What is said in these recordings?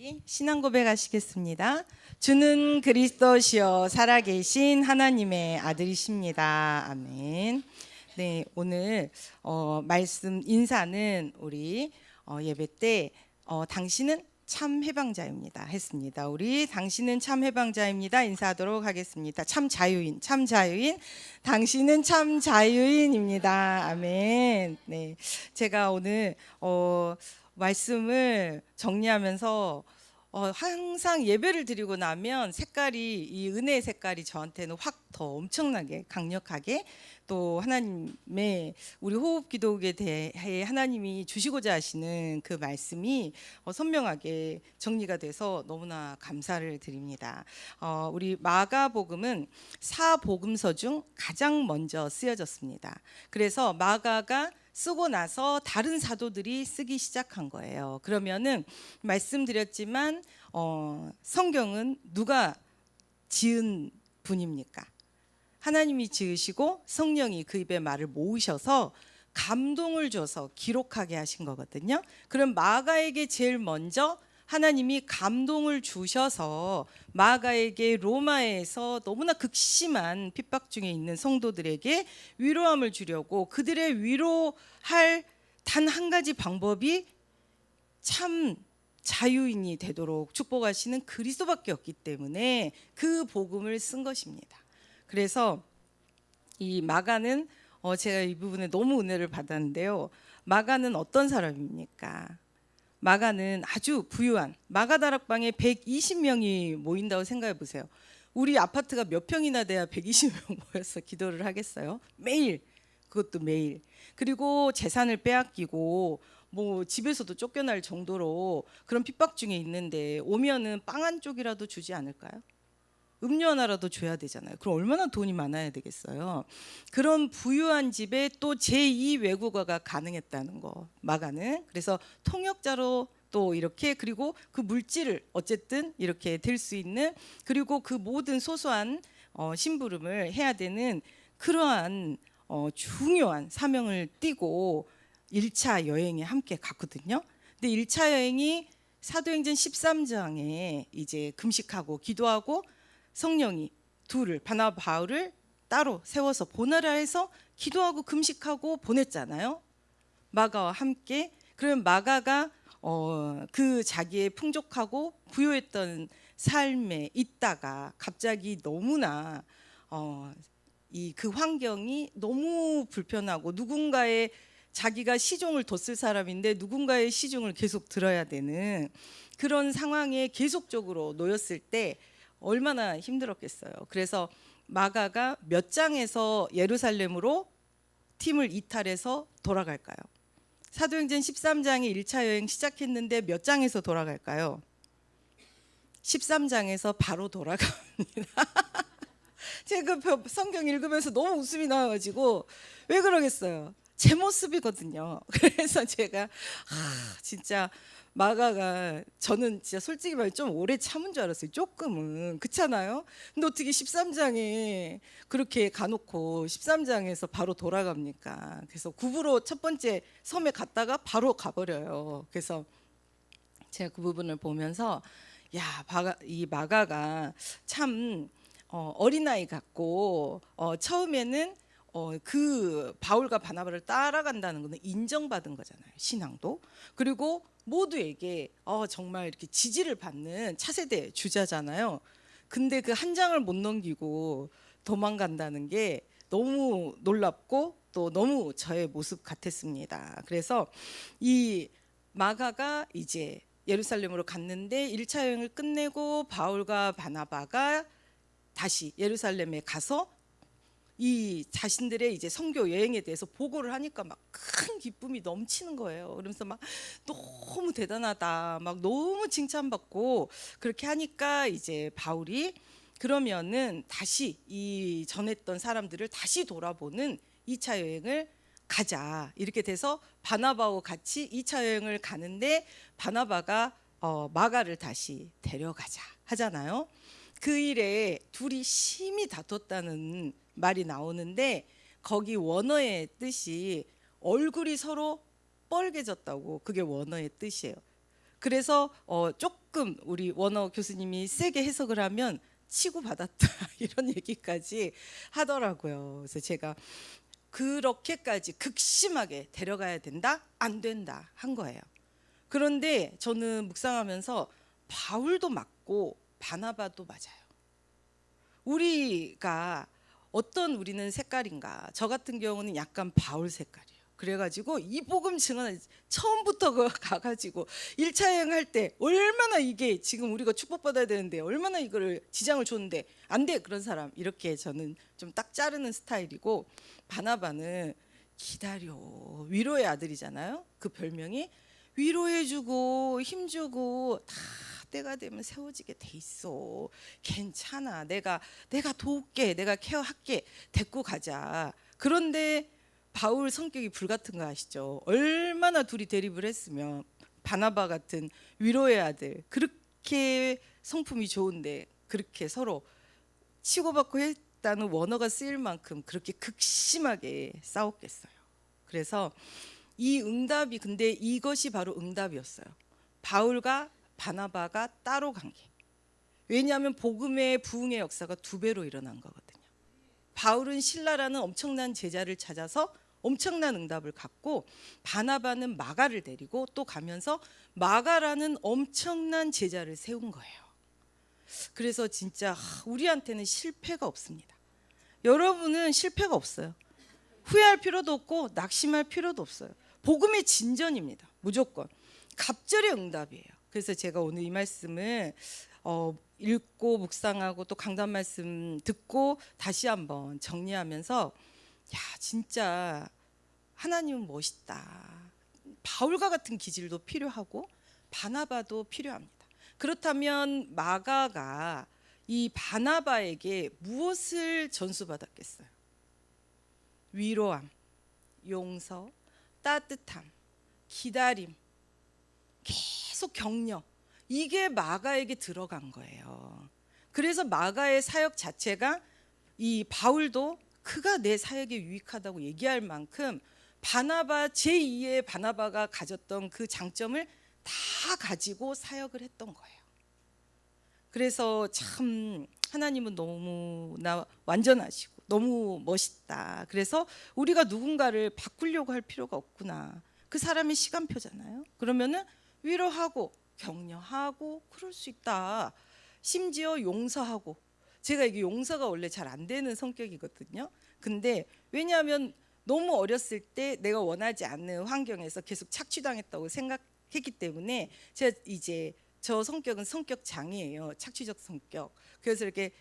우리 신앙 고백하시겠습니다. 주는 그리스도시요 살아계신 하나님의 아들이십니다. 아멘. 네, 오늘 말씀 인사는 우리 예배 때 당신은 참 해방자입니다 했습니다. 우리 당신은 참 해방자입니다 인사하도록 하겠습니다. 참 자유인, 참 자유인, 당신은 참 자유인입니다. 아멘. 네, 제가 오늘 말씀을 정리하면서 항상 예배를 드리고 나면 색깔이, 이 은혜의 색깔이 저한테는 확 더 엄청나게 강력하게, 또 하나님의 우리 호흡 기도에 대해 하나님이 주시고자 하시는 그 말씀이 선명하게 정리가 돼서 너무나 감사를 드립니다. 우리 마가복음은 사복음서 중 가장 먼저 쓰여졌습니다. 그래서 마가가 쓰고 나서 다른 사도들이 쓰기 시작한 거예요. 그러면은 말씀드렸지만 성경은 누가 지은 분입니까? 하나님이 지으시고 성령이 그 입에 말을 모으셔서 감동을 줘서 기록하게 하신 거거든요. 그럼 마가에게 제일 먼저 하나님이 감동을 주셔서 마가에게 로마에서 너무나 극심한 핍박 중에 있는 성도들에게 위로함을 주려고, 그들의 위로할 단 한 가지 방법이 참 자유인이 되도록 축복하시는 그리스도밖에 없기 때문에 그 복음을 쓴 것입니다. 그래서 이 마가는 제가 이 부분에 너무 은혜를 받았는데요. 마가는 어떤 사람입니까? 마가는 아주 부유한, 마가다락방에 120명이 모인다고 생각해 보세요. 우리 아파트가 몇 평이나 돼야 120명 모여서 기도를 하겠어요? 매일, 그것도 매일. 그리고 재산을 빼앗기고 뭐 집에서도 쫓겨날 정도로 그런 핍박 중에 있는데 오면은 빵 한 쪽이라도 주지 않을까요? 음료 하나라도 줘야 되잖아요. 그럼 얼마나 돈이 많아야 되겠어요. 그런 부유한 집에 또 제2 외국어가 가능했다는 거, 마가는. 그래서 통역자로 또 이렇게, 그리고 그 물질을 어쨌든 이렇게 될 수 있는, 그리고 그 모든 소소한 심부름을 해야 되는 그러한 중요한 사명을 띠고 1차 여행에 함께 갔거든요. 근데 1차 여행이 사도행전 13장에 이제 금식하고 기도하고 성령이 둘을, 바나바 바울을 따로 세워서 보내라 해서 기도하고 금식하고 보냈잖아요. 마가와 함께. 그러면 마가가 그 자기의 풍족하고 부유했던 삶에 있다가 갑자기 너무나 이 그 환경이 너무 불편하고, 누군가의, 자기가 시종을 뒀을 사람인데 누군가의 시종을 계속 들어야 되는 그런 상황에 계속적으로 놓였을 때 얼마나 힘들었겠어요. 그래서 마가가 몇 장에서 예루살렘으로 팀을 이탈해서 돌아갈까요? 사도행전 13장에 1차 여행 시작했는데 몇 장에서 돌아갈까요? 13장에서 바로 돌아갑니다. 제가 그 성경 읽으면서 너무 웃음이 나와가지고, 왜 그러겠어요? 제 모습이거든요. 그래서 제가 진짜 마가가, 저는 진짜 솔직히 말해 좀 오래 참은 줄 알았어요. 조금은. 그렇잖아요. 근데 어떻게 13장에 그렇게 가놓고 13장에서 바로 돌아갑니까? 그래서 구부로 첫 번째 섬에 갔다가 바로 가버려요. 그래서 제가 그 부분을 보면서 이 마가가 참 어린아이 같고, 처음에는 그 바울과 바나바를 따라간다는 것은 인정받은 거잖아요. 신앙도. 그리고 모두에게 정말 이렇게 지지를 받는 차세대 주자잖아요. 근데 그 한 장을 못 넘기고 도망간다는 게 너무 놀랍고 또 너무 저의 모습 같았습니다. 그래서 이 마가가 이제 예루살렘으로 갔는데 1차 여행을 끝내고 바울과 바나바가 다시 예루살렘에 가서 이 자신들의 이제 선교 여행에 대해서 보고를 하니까 막 큰 기쁨이 넘치는 거예요. 그러면서 막 너무 대단하다, 막 너무 칭찬받고, 그렇게 하니까 이제 바울이 그러면은 다시 이 전했던 사람들을 다시 돌아보는 2차 여행을 가자, 이렇게 돼서 바나바와 같이 2차 여행을 가는데, 바나바가 마가를 다시 데려가자 하잖아요. 그 일에 둘이 심히 다퉜다는 말이 나오는데, 거기 원어의 뜻이 얼굴이 서로 뻘개졌다고, 그게 원어의 뜻이에요. 그래서 조금 우리 원어 교수님이 세게 해석을 하면 치고받았다 이런 얘기까지 하더라고요. 그래서 제가 그렇게까지 극심하게 데려가야 된다? 안 된다 한 거예요. 그런데 저는 묵상하면서 바울도 맞고 바나바도 맞아요. 우리가 어떤 우리는 색깔인가? 저 같은 경우는 약간 바울 색깔이에요. 그래가지고 이 복음 증언을 처음부터 가가지고 1차 여행할 때 얼마나 이게 지금 우리가 축복받아야 되는데 얼마나 이거를 지장을 줬는데 안 돼 그런 사람 이렇게 저는 좀 딱 자르는 스타일이고 바나바는 기다려 위로의 아들이잖아요. 그 별명이 위로해주고 힘주고 다 때가 되면 세워지게 돼 있어. 괜찮아. 내가 도울게. 내가 케어할게. 데리고 가자. 그런데 바울 성격이 불같은 거 아시죠? 얼마나 둘이 대립을 했으면 바나바 같은 위로의 아들 그렇게 성품이 좋은데 그렇게 서로 치고받고 했다는 원어가 쓰일 만큼 그렇게 극심하게 싸웠겠어요. 그래서 이 응답이 근데 이것이 바로 응답이었어요. 바울과 바나바가 따로 간 게. 왜냐하면 복음의 부흥의 역사가 2배로 일어난 거거든요. 바울은 신라라는 엄청난 제자를 찾아서 엄청난 응답을 갖고 바나바는 마가를 데리고 또 가면서 마가라는 엄청난 제자를 세운 거예요. 그래서 진짜 우리한테는 실패가 없습니다. 여러분은 실패가 없어요. 후회할 필요도 없고 낙심할 필요도 없어요. 복음의 진전입니다. 무조건 갑절의 응답이에요. 그래서 제가 오늘 이 말씀을 읽고 묵상하고 또 강단 말씀 듣고 다시 한번 정리하면서 야 진짜 하나님은 멋있다. 바울과 같은 기질도 필요하고 바나바도 필요합니다. 그렇다면 마가가 이 바나바에게 무엇을 전수받았겠어요? 위로함, 용서, 따뜻함, 기다림, 계속 격려. 이게 마가에게 들어간 거예요. 그래서 마가의 사역 자체가 이 바울도 그가 내 사역에 유익하다고 얘기할 만큼 바나바 제2의 바나바가 가졌던 그 장점을 다 가지고 사역을 했던 거예요. 그래서 참 하나님은 너무나 완전하시고 너무 멋있다. 그래서 우리가 누군가를 바꾸려고 할 필요가 없구나. 그 사람의 시간표잖아요. 그러면은 위로하고 격려하고 그럴 수 있다. 심지어 용서하고. 제가 이게 용서가 원래 잘 안 되는 성격이거든요. 근데 왜냐하면 너무 어렸을 때 내가 원하지 않는 환경에서 계속 착취당했다고 생각했기 때문에 제가 이제 저 성격은 성격 장애예요. 착취적 성격. 그래서 이렇게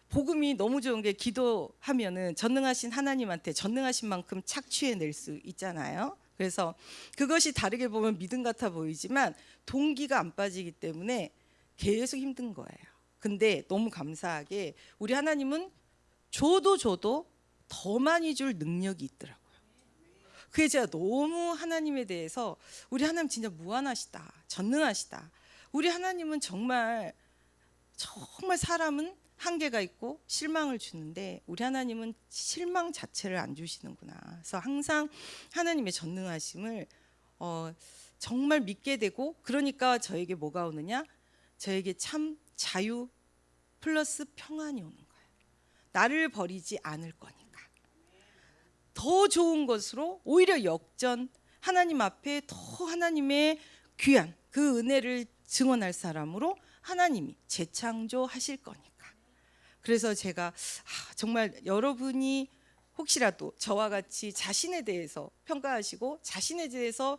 복음이 너무 좋은 게 기도하면은 전능하신 하나님한테 전능하신 만큼 착취해낼 수 있잖아요. 그래서 그것이 다르게 보면 믿음 같아 보이지만 동기가 안 빠지기 때문에 계속 힘든 거예요. 근데 너무 감사하게 우리 하나님은 줘도 더 많이 줄 능력이 있더라고요. 그게 제가 너무 하나님에 대해서 우리 하나님 진짜 무한하시다. 전능하시다. 우리 하나님은 정말 사람은 한계가 있고 실망을 주는데 우리 하나님은 실망 자체를 안 주시는구나. 그래서 항상 하나님의 전능하심을 정말 믿게 되고 그러니까 저에게 뭐가 오느냐? 저에게 참 자유 플러스 평안이 오는 거예요. 나를 버리지 않을 거니까. 더 좋은 것으로 오히려 역전 하나님 앞에 더 하나님의 귀한 그 은혜를 증언할 사람으로 하나님이 재창조하실 거니까. 그래서 제가 정말 여러분이 혹시라도 저와 같이 자신에 대해서 평가하시고 자신에 대해서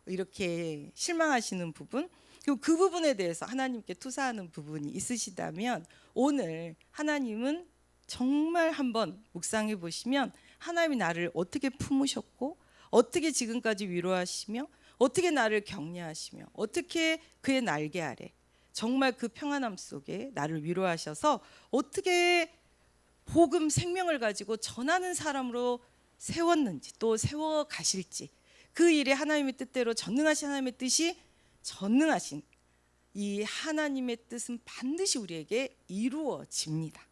이렇게 실망하시는 부분 그리고 그 부분에 대해서 하나님께 투사하는 부분이 있으시다면 오늘 하나님은 정말 한번 묵상해 보시면 하나님이 나를 어떻게 품으셨고 어떻게 지금까지 위로하시며 어떻게 나를 격려하시며 어떻게 그의 날개 아래 정말 그 평안함 속에 나를 위로하셔서 어떻게 복음 생명을 가지고 전하는 사람으로 세웠는지 또 세워 가실지 그 일에 하나님의 뜻대로 전능하신 하나님의 뜻이 전능하신 이 하나님의 뜻은 반드시 우리에게 이루어집니다.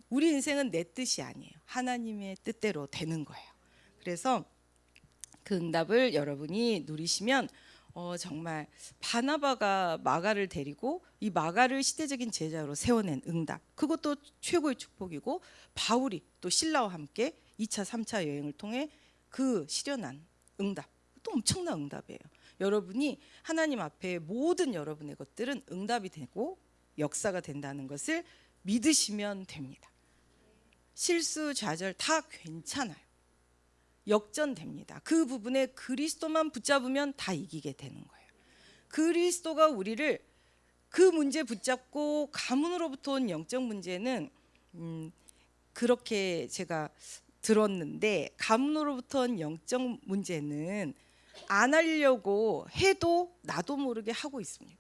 우리 인생은 내 뜻이 아니에요. 하나님의 뜻대로 되는 거예요. 그래서 그 응답을 여러분이 누리시면 정말 바나바가 마가를 데리고 이 마가를 시대적인 제자로 세워낸 응답, 그것도 최고의 축복이고, 바울이 또 신라와 함께 2차 3차 여행을 통해 그 실현한 응답, 또 엄청난 응답이에요. 여러분이 하나님 앞에 모든 여러분의 것들은 응답이 되고 역사가 된다는 것을 믿으시면 됩니다. 실수 좌절 다 괜찮아요. 역전됩니다. 그 부분에 그리스도만 붙잡으면 다 이기게 되는 거예요. 그리스도가 우리를 그 문제 붙잡고 가문으로부터 온 영적 문제는 그렇게 제가 들었는데, 가문으로부터 온 영적 문제는 안 하려고 해도 나도 모르게 하고 있습니다.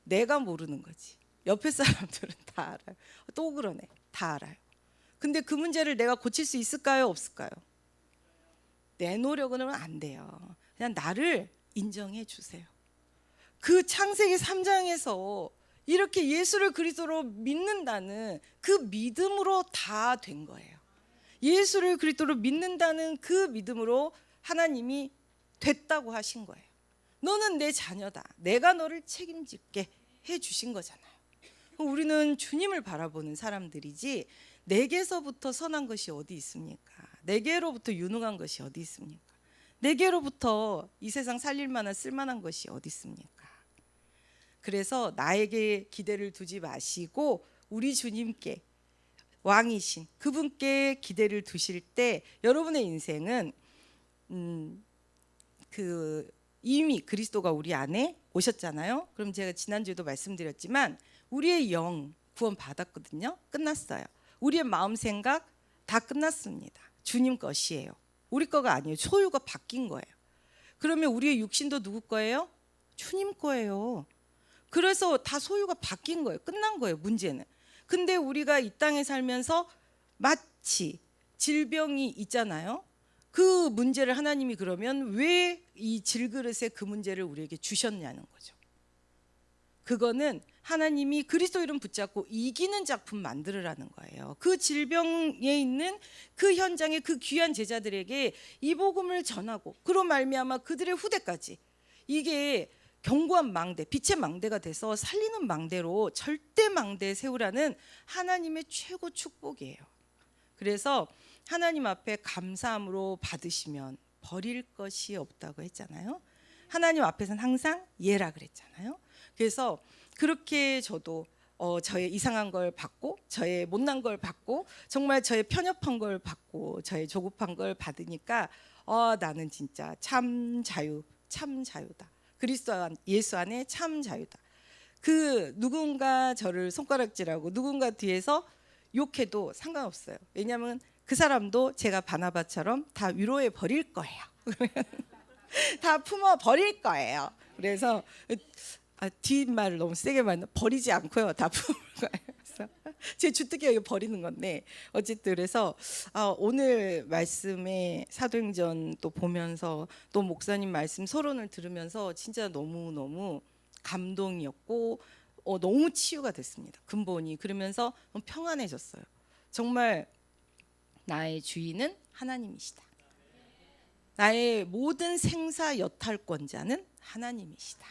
내가 모르는 거지. 옆에 사람들은 다 알아요. 또 그러네. 다 알아요. 근데 그 문제를 내가 고칠 수 있을까요? 없을까요? 내 노력으로는 안 돼요. 그냥 나를 인정해 주세요. 그 창세기 3장에서 이렇게 예수를 그리스도로 믿는다는 그 믿음으로 다 된 거예요. 예수를 그리스도로 믿는다는 그 믿음으로 하나님이 됐다고 하신 거예요. 너는 내 자녀다. 내가 너를 책임질게 해 주신 거잖아요. 우리는 주님을 바라보는 사람들이지, 내게서부터 선한 것이 어디 있습니까? 내게로부터 유능한 것이 어디 있습니까? 내게로부터 이 세상 살릴 만한 쓸만한 것이 어디 있습니까? 그래서 나에게 기대를 두지 마시고 우리 주님께, 왕이신 그분께 기대를 두실 때 여러분의 인생은 이미 그리스도가 우리 안에 오셨잖아요. 그럼 제가 지난주에도 말씀드렸지만 우리의 영 구원 받았거든요. 끝났어요. 우리의 마음 생각 다 끝났습니다. 주님 것이에요. 우리 거가 아니에요. 소유가 바뀐 거예요. 그러면 우리의 육신도 누구 거예요? 주님 거예요. 그래서 다 소유가 바뀐 거예요. 끝난 거예요, 문제는. 근데 우리가 이 땅에 살면서 마치 질병이 있잖아요. 그 문제를 하나님이 그러면 왜 이 질그릇에 그 문제를 우리에게 주셨냐는 거죠. 그거는 하나님이 그리스도 이름 붙잡고 이기는 작품 만들으라는 거예요. 그 질병에 있는 그 현장의 그 귀한 제자들에게 이 복음을 전하고, 그로 말미암아 그들의 후대까지 이게 견고한 망대, 빛의 망대가 돼서 살리는 망대로 절대 망대에 세우라는 하나님의 최고 축복이에요. 그래서 하나님 앞에 감사함으로 받으시면 버릴 것이 없다고 했잖아요. 하나님 앞에서는 항상 예라 그랬잖아요. 그래서 그렇게 저도 저의 이상한 걸 받고, 저의 못난 걸 받고, 정말 저의 편협한 걸 받고, 저의 조급한 걸 받으니까 나는 진짜 참 자유다. 그리스도 예수 안에 참 자유다. 그 누군가 저를 손가락질하고 누군가 뒤에서 욕해도 상관없어요. 왜냐하면 그 사람도 제가 바나바처럼 다 위로해 버릴 거예요. 다 품어 버릴 거예요. 그래서 뒷말을 너무 세게 말해, 버리지 않고요, 다 품을 거예요. 그래서 제 주특기가 버리는 건데, 어쨌든 그래서 오늘 말씀에 사도행전 또 보면서 또 목사님 말씀 서론을 들으면서 진짜 너무 감동이었고 너무 치유가 됐습니다. 근본이. 그러면서 평안해졌어요. 정말 나의 주인은 하나님이시다. 나의 모든 생사 여탈권자는 하나님이시다.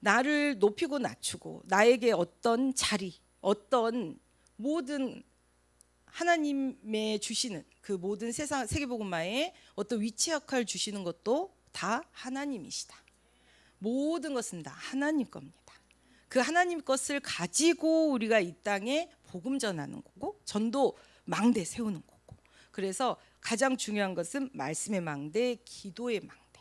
나를 높이고 낮추고 나에게 어떤 자리, 어떤 모든 하나님의 주시는 그 모든 세상 세계복음화에 어떤 위치 역할 주시는 것도 다 하나님이시다. 모든 것은 다 하나님 겁니다. 그 하나님 것을 가지고 우리가 이 땅에 복음 전하는 거고, 전도 망대 세우는 거고. 그래서 가장 중요한 것은 말씀의 망대, 기도의 망대,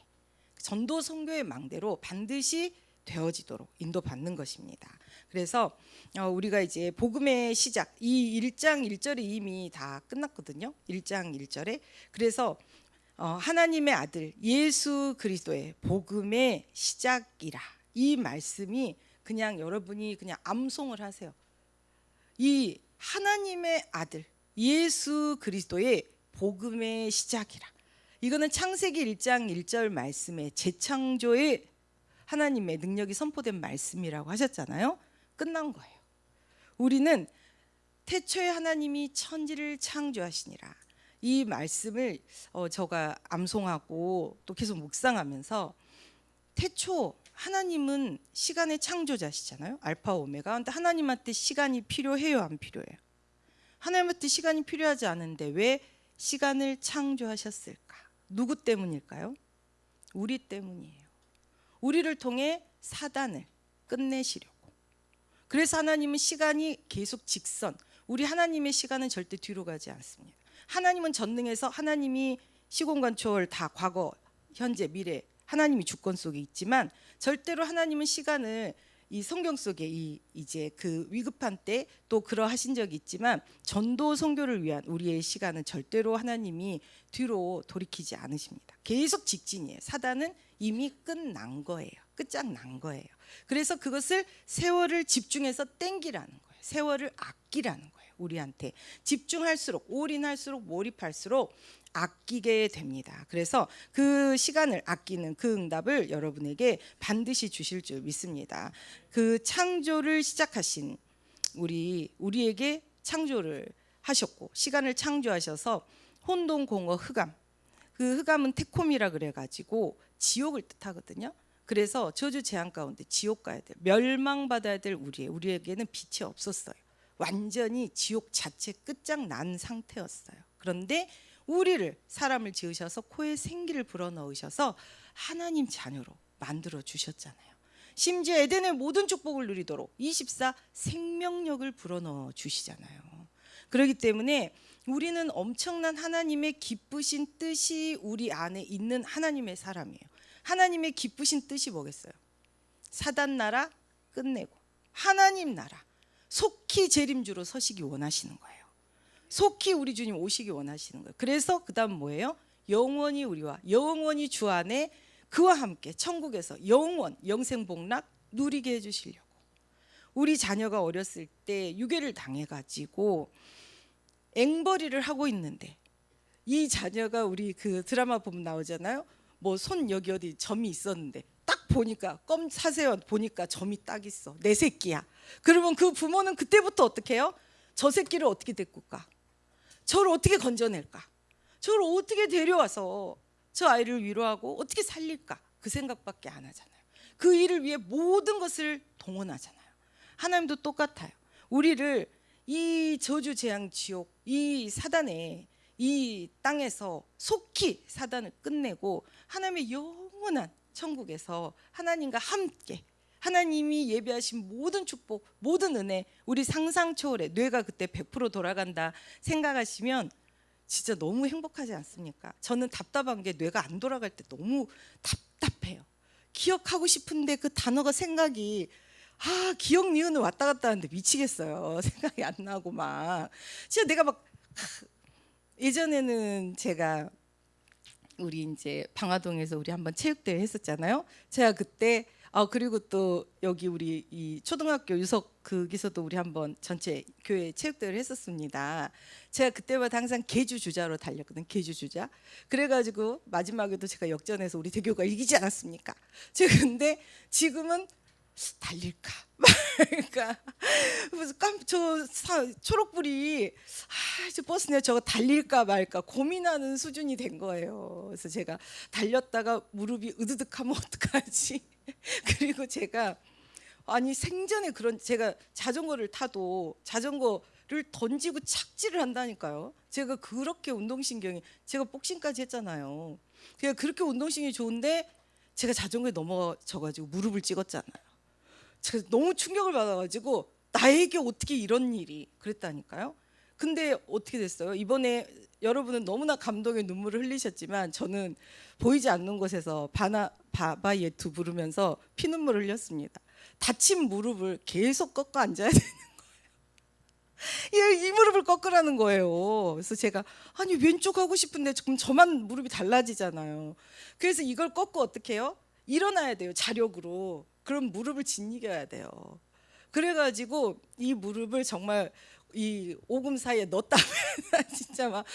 전도 선교의 망대로 반드시 되어지도록 인도받는 것입니다. 그래서 우리가 이제 복음의 시작, 이 1장 1절이 이미 다 끝났거든요. 1장 1절에. 그래서 하나님의 아들 예수 그리스도의 복음의 시작이라, 이 말씀이 그냥 여러분이 그냥 암송을 하세요. 이 하나님의 아들 예수 그리스도의 복음의 시작이라, 이거는 창세기 1장 1절 말씀의 재창조의 하나님의 능력이 선포된 말씀이라고 하셨잖아요. 끝난 거예요. 우리는 태초에 하나님이 천지를 창조하시니라, 이 말씀을 제가 암송하고 또 계속 묵상하면서 태초 하나님은 시간의 창조자시잖아요. 알파 오메가. 근데 하나님한테 시간이 필요해요, 안 필요해요? 하나님한테 시간이 필요하지 않은데 왜 시간을 창조하셨을까? 누구 때문일까요? 우리 때문이에요. 우리를 통해 사단을 끝내시려고. 그래서 하나님은 시간이 계속 직선. 우리 하나님의 시간은 절대 뒤로 가지 않습니다. 하나님은 전능해서 하나님이 시공간 초월 다 과거, 현재, 미래 하나님이 주권 속에 있지만 절대로 하나님은 시간을 이 성경 속에 이제 그 위급한 때 또 그러하신 적이 있지만 전도 선교를 위한 우리의 시간은 절대로 하나님이 뒤로 돌이키지 않으십니다. 계속 직진이에요. 사단은 이미 끝난 거예요. 끝장난 거예요. 그래서 그것을 세월을 집중해서 땡기라는 거예요. 세월을 아끼라는 거예요. 우리한테 집중할수록 올인할수록 몰입할수록 아끼게 됩니다. 그래서 그 시간을 아끼는 그 응답을 여러분에게 반드시 주실 줄 믿습니다. 그 창조를 시작하신 우리에게 창조를 하셨고 시간을 창조하셔서 혼돈공허 흑암, 그 흑암은 태콤이라 그래가지고 지옥을 뜻하거든요. 그래서 저주 재앙 가운데 지옥 가야 돼, 멸망받아야 될 우리에게는 빛이 없었어요. 완전히 지옥 자체 끝장난 상태였어요. 그런데 우리를 사람을 지으셔서 코에 생기를 불어넣으셔서 하나님 자녀로 만들어 주셨잖아요. 심지어 에덴의 모든 축복을 누리도록 24 생명력을 불어넣어 주시잖아요. 그렇기 때문에 우리는 엄청난 하나님의 기쁘신 뜻이 우리 안에 있는 하나님의 사람이에요. 하나님의 기쁘신 뜻이 뭐겠어요? 사단 나라 끝내고 하나님 나라 속히 재림주로 서시기 원하시는 거예요. 속히 우리 주님 오시기 원하시는 거예요. 그래서 그 다음 뭐예요? 영원히 우리와 영원히 주 안에 그와 함께 천국에서 영생복락 누리게 해주시려고. 우리 자녀가 어렸을 때 유괴를 당해가지고 앵벌이를 하고 있는데 이 자녀가 우리 그 드라마 보면 나오잖아요. 뭐 손 여기 어디 점이 있었는데 딱 보니까 껌 사세요 보니까 점이 딱 있어. 내 새끼야. 그러면 그 부모는 그때부터 어떻게 해요? 저 새끼를 어떻게 데리고 가? 저를 어떻게 건져낼까? 저를 어떻게 데려와서 저 아이를 위로하고 어떻게 살릴까? 그 생각밖에 안 하잖아요. 그 일을 위해 모든 것을 동원하잖아요. 하나님도 똑같아요. 우리를 이 저주 재앙 지옥 이 사단의 이 땅에서 속히 사단을 끝내고 하나님의 영원한 천국에서 하나님과 함께 하나님이 예비하신 모든 축복 모든 은혜 우리 상상 초월에 뇌가 그때 100% 돌아간다 생각하시면 진짜 너무 행복하지 않습니까? 저는 답답한 게 뇌가 안 돌아갈 때 너무 답답해요. 기억하고 싶은데 그 단어가 생각이 기억 니은을 왔다 갔다 하는데 미치겠어요. 생각이 안 나고 막 진짜 내가 막 예전에는 제가 우리 이제 방화동에서 우리 한번 체육대회 했었잖아요. 제가 그때 그리고 또 여기 우리 이 초등학교 유석 거기서도 우리 한번 전체 교회 체육대회를 했었습니다. 제가 그때마다 항상 계주 주자로 달렸거든. 계주 주자. 그래가지고 마지막에도 제가 역전해서 우리 대교가 이기지 않았습니까? 제가 근데 지금은 달릴까 말까 그래서 초록불이 저 버스네 저거 달릴까 말까 고민하는 수준이 된 거예요. 그래서 제가 달렸다가 무릎이 으드득하면 어떡하지? 그리고 제가 생전에 그런 제가 자전거를 타도 자전거를 던지고 착지를 한다니까요. 제가 그렇게 운동신경이 제가 복싱까지 했잖아요. 제가 그렇게 운동신경이 좋은데 제가 자전거에 넘어져가지고 무릎을 찍었잖아요. 제가 너무 충격을 받아가지고 나에게 어떻게 이런 일이 그랬다니까요. 근데 어떻게 됐어요? 이번에 여러분은 너무나 감동의 눈물을 흘리셨지만 저는 보이지 않는 곳에서 바바예투 부르면서 피눈물을 흘렸습니다. 다친 무릎을 계속 꺾어 앉아야 되는 거예요. 이 무릎을 꺾으라는 거예요. 그래서 제가 왼쪽 하고 싶은데 지금 저만 무릎이 달라지잖아요. 그래서 이걸 꺾고 어떻게 해요? 일어나야 돼요. 자력으로. 그럼 무릎을 짓이겨야 돼요. 그래가지고 이 무릎을 정말 이 오금 사이에 넣었다면 진짜 막